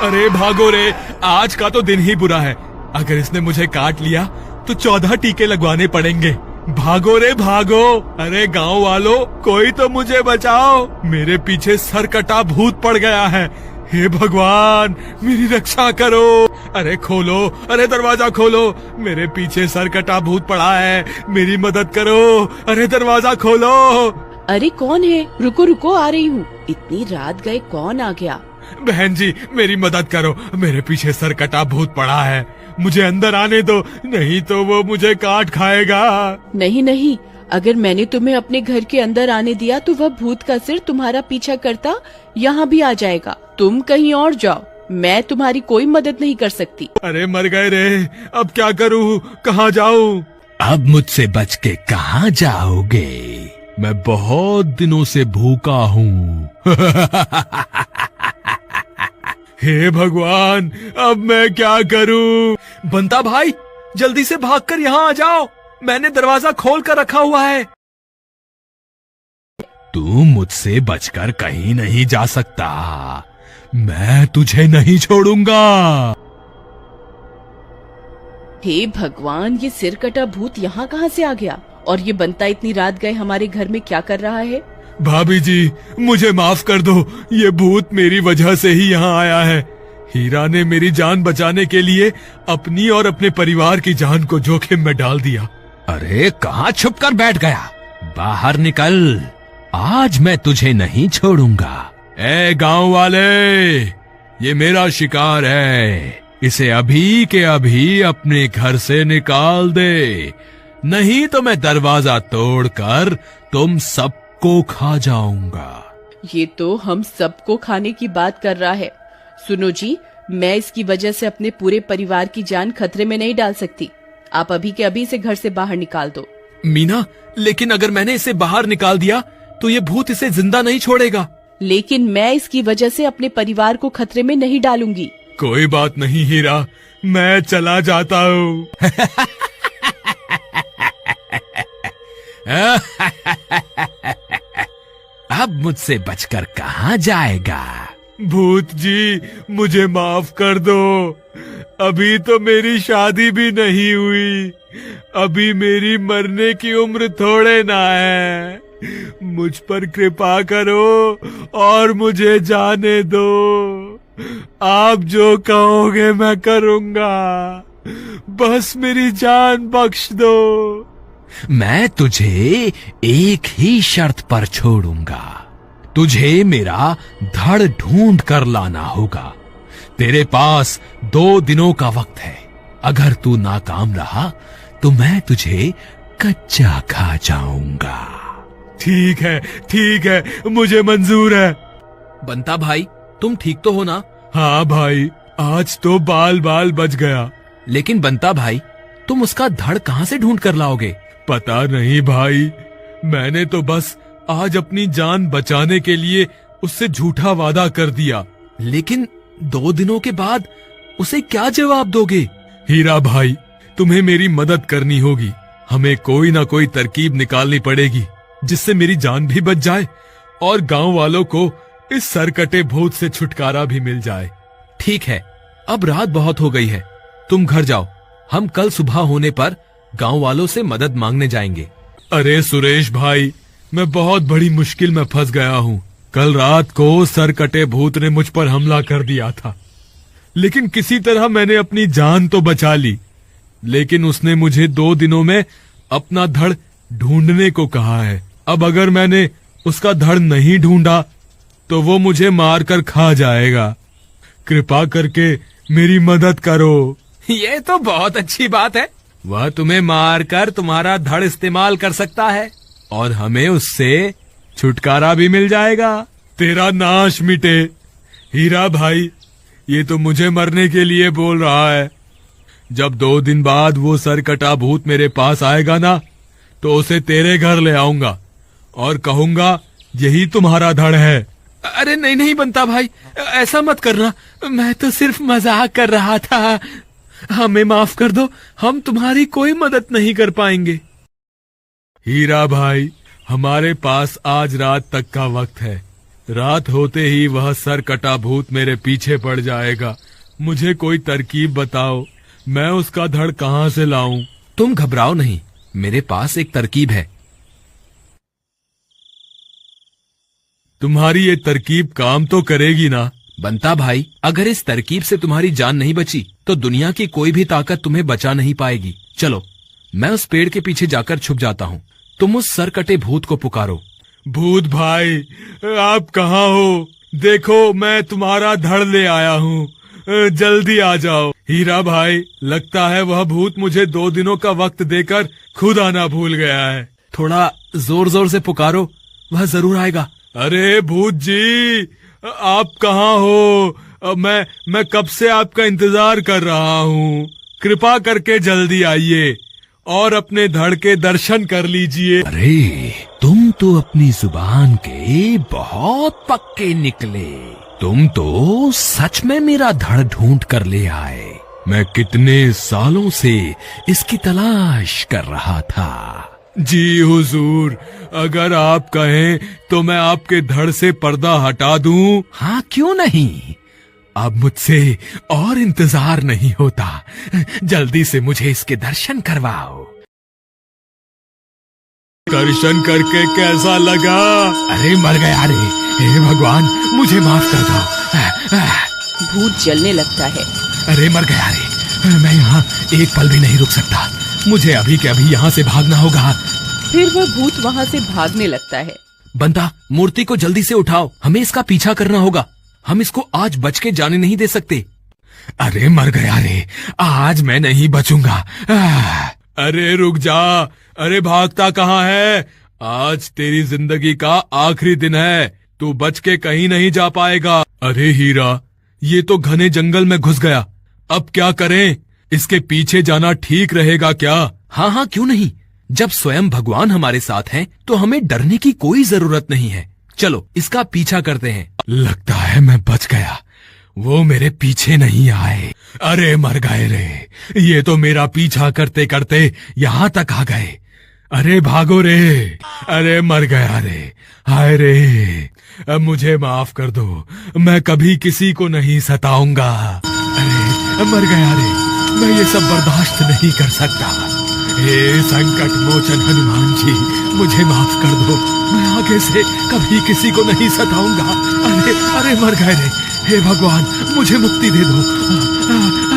अरे भागो रे, आज का तो दिन ही बुरा है। अगर इसने मुझे काट लिया तो 14 टीके लगवाने पड़ेंगे। भागो रे भागो। अरे गांव वालों, कोई तो मुझे बचाओ, मेरे पीछे सरकटा भूत पड़ गया है। हे भगवान, मेरी रक्षा करो। अरे खोलो, अरे दरवाजा खोलो, मेरे पीछे सरकटा भूत पड़ा है, मेरी मदद करो। अरे दरवाजा खोलो। अरे कौन है? रुको रुको, आ रही हूँ। इतनी रात गए कौन आ गया? बहन जी, मेरी मदद करो, मेरे पीछे सरकटा भूत पड़ा है, मुझे अंदर आने दो, नहीं तो वो मुझे काट खाएगा। नहीं नहीं, अगर मैंने तुम्हें अपने घर के अंदर आने दिया तो वह भूत का सिर तुम्हारा पीछा करता यहाँ भी आ जाएगा। तुम कहीं और जाओ, मैं तुम्हारी कोई मदद नहीं कर सकती। अरे मर गए रे, अब क्या करूँ, कहाँ जाऊँ? अब मुझसे बच के कहाँ जाओगे? मैं बहुत दिनों से भूखा हूँ। हे भगवान, अब मैं क्या करूँ? बंता भाई, जल्दी से भागकर यहाँ आ जाओ, मैंने दरवाजा खोल कर रखा हुआ है। तू मुझसे बचकर कहीं नहीं जा सकता, मैं तुझे नहीं छोड़ूंगा। हे भगवान, ये सिर कटा भूत यहाँ कहाँ से आ गया? और ये बंता इतनी रात गए हमारे घर में क्या कर रहा है? भाभी जी, मुझे माफ कर दो, ये भूत मेरी वजह से ही यहाँ आया है। हीरा ने मेरी जान बचाने के लिए अपनी और अपने परिवार की जान को जोखिम में डाल दिया। अरे कहाँ छुप कर बैठ गया? बाहर निकल, आज मैं तुझे नहीं छोड़ूंगा। ए गांव वाले, ये मेरा शिकार है, इसे अभी के अभी अपने घर से निकाल दे, नहीं तो मैं दरवाजा तोड़कर तुम सबको खा जाऊंगा। ये तो हम सबको खाने की बात कर रहा है। सुनो जी, मैं इसकी वजह से अपने पूरे परिवार की जान खतरे में नहीं डाल सकती। आप अभी के अभी इसे घर से बाहर निकाल दो। मीना, लेकिन अगर मैंने इसे बाहर निकाल दिया तो ये भूत इसे जिंदा नहीं छोड़ेगा। लेकिन मैं इसकी वजह से अपने परिवार को खतरे में नहीं डालूंगी। कोई बात नहीं हीरा, मैं चला जाता हूँ। अब मुझसे बचकर कहाँ जाएगा? भूत जी, मुझे माफ कर दो, अभी तो मेरी शादी भी नहीं हुई, अभी मेरी मरने की उम्र थोड़े ना है, मुझ पर कृपा करो और मुझे जाने दो। आप जो कहोगे मैं करूँगा, बस मेरी जान बख्श दो। मैं तुझे एक ही शर्त पर छोड़ूंगा, तुझे मेरा धड़ ढूंढ कर लाना होगा। तेरे पास 2 दिनों का वक्त है, अगर तू नाकाम रहा तो मैं तुझे कच्चा खा जाऊंगा। ठीक है, मुझे मंजूर है। बंता भाई, तुम ठीक तो हो ना? हाँ भाई, आज तो बाल बाल बच गया। लेकिन बंता भाई, तुम उसका धड़ कहाँ से ढूंढ कर लाओगे? पता नहीं भाई, मैंने तो बस आज अपनी जान बचाने के लिए उससे झूठा वादा कर दिया। लेकिन 2 दिनों के बाद उसे क्या जवाब दोगे? हीरा भाई, तुम्हें मेरी मदद करनी होगी, हमें कोई ना कोई तरकीब निकालनी पड़ेगी जिससे मेरी जान भी बच जाए और गांव वालों को इस सरकटे भूत से छुटकारा भी मिल जाए। ठीक है, अब रात बहुत हो गई है, तुम घर जाओ, हम कल सुबह होने पर गांव वालों से मदद मांगने जाएंगे। अरे सुरेश भाई, मैं बहुत बड़ी मुश्किल में फंस गया हूँ। कल रात को सरकटे भूत ने मुझ पर हमला कर दिया था, लेकिन किसी तरह मैंने अपनी जान तो बचा ली। लेकिन उसने मुझे 2 दिनों में अपना धड़ ढूंढने को कहा है। अब अगर मैंने उसका धड़ नहीं ढूंढा तो वो मुझे मार कर खा जाएगा। कृपा करके मेरी मदद करो। ये तो बहुत अच्छी बात है, वह तुम्हें मार कर तुम्हारा धड़ इस्तेमाल कर सकता है और हमें उससे छुटकारा भी मिल जाएगा। तेरा नाश मिटे। हीरा भाई, ये तो मुझे मरने के लिए बोल रहा है। जब 2 दिन बाद वो सरकटा भूत मेरे पास आएगा ना, तो उसे तेरे घर ले आऊंगा और कहूंगा यही तुम्हारा धड़ है। अरे नहीं नहीं बंता भाई, ऐसा मत करना, मैं तो सिर्फ मजाक कर रहा था, हमें माफ कर दो, हम तुम्हारी कोई मदद नहीं कर पाएंगे। हीरा भाई, हमारे पास आज रात तक का वक्त है, रात होते ही वह सर कटा भूत मेरे पीछे पड़ जाएगा। मुझे कोई तरकीब बताओ, मैं उसका धड़ कहाँ से लाऊं? तुम घबराओ नहीं, मेरे पास एक तरकीब है। तुम्हारी ये तरकीब काम तो करेगी ना? बंता भाई, अगर इस तरकीब से तुम्हारी जान नहीं बची तो दुनिया की कोई भी ताकत तुम्हें बचा नहीं पाएगी। चलो, मैं उस पेड़ के पीछे जाकर छुप जाता हूँ, तुम उस सर कटे भूत को पुकारो। भूत भाई, आप कहाँ हो? देखो, मैं तुम्हारा धड़ ले आया हूँ, जल्दी आ जाओ। हीरा भाई, लगता है वह भूत मुझे 2 दिनों का वक्त देकर खुद आना भूल गया है। थोड़ा जोर जोर से पुकारो, वह जरूर आएगा। अरे भूत जी, आप कहाँ हो? मैं कब से आपका इंतजार कर रहा हूँ। कृपा करके जल्दी आइए और अपने धड़ के दर्शन कर लीजिए। अरे, तुम तो अपनी जुबान के बहुत पक्के निकले। तुम तो सच में मेरा धड़ ढूंढ कर ले आए। मैं कितने सालों से इसकी तलाश कर रहा था। जी हुजूर, अगर आप कहें तो मैं आपके धड़ से पर्दा हटा दूं। हाँ, क्यों नहीं। अब मुझसे और इंतजार नहीं होता, जल्दी से मुझे इसके दर्शन करवाओ। दर्शन करके कैसा लगा? अरे मर गया रे, हे भगवान, मुझे माफ कर दो। भूत जलने लगता है। अरे मर गया रे, मैं यहाँ एक पल भी नहीं रुक सकता, मुझे अभी के अभी यहाँ से भागना होगा। फिर वह भूत वहाँ से भागने लगता है। बंता, मूर्ति को जल्दी से उठाओ, हमें इसका पीछा करना होगा। हम इसको आज बच के जाने नहीं दे सकते। अरे मर गया रे, आज मैं नहीं बचूंगा। अरे रुक जा, अरे भागता कहाँ है? आज तेरी जिंदगी का आखिरी दिन है, तू बच के कहीं नहीं जा पाएगा। अरे हीरा, ये तो घने जंगल में घुस गया, अब क्या करें? इसके पीछे जाना ठीक रहेगा क्या? हाँ हाँ, क्यों नहीं। जब स्वयं भगवान हमारे साथ हैं, तो हमें डरने की कोई जरूरत नहीं है। चलो, इसका पीछा करते हैं। लगता है मैं बच गया, वो मेरे पीछे नहीं आए। अरे मर गए रे, ये तो मेरा पीछा करते करते यहाँ तक आ गए। अरे भागो रे, अरे मर गया रे, हाय रे, अब मुझे माफ कर दो, मैं कभी किसी को नहीं सताऊंगा। अरे मर गया रे, मैं ये सब बर्दाश्त नहीं कर सकता। हे संकट मोचन हनुमान जी, मुझे माफ कर दो, मैं आगे से कभी किसी को नहीं सताऊंगा। अरे अरे मर गए रे, हे भगवान, मुझे मुक्ति दे दो।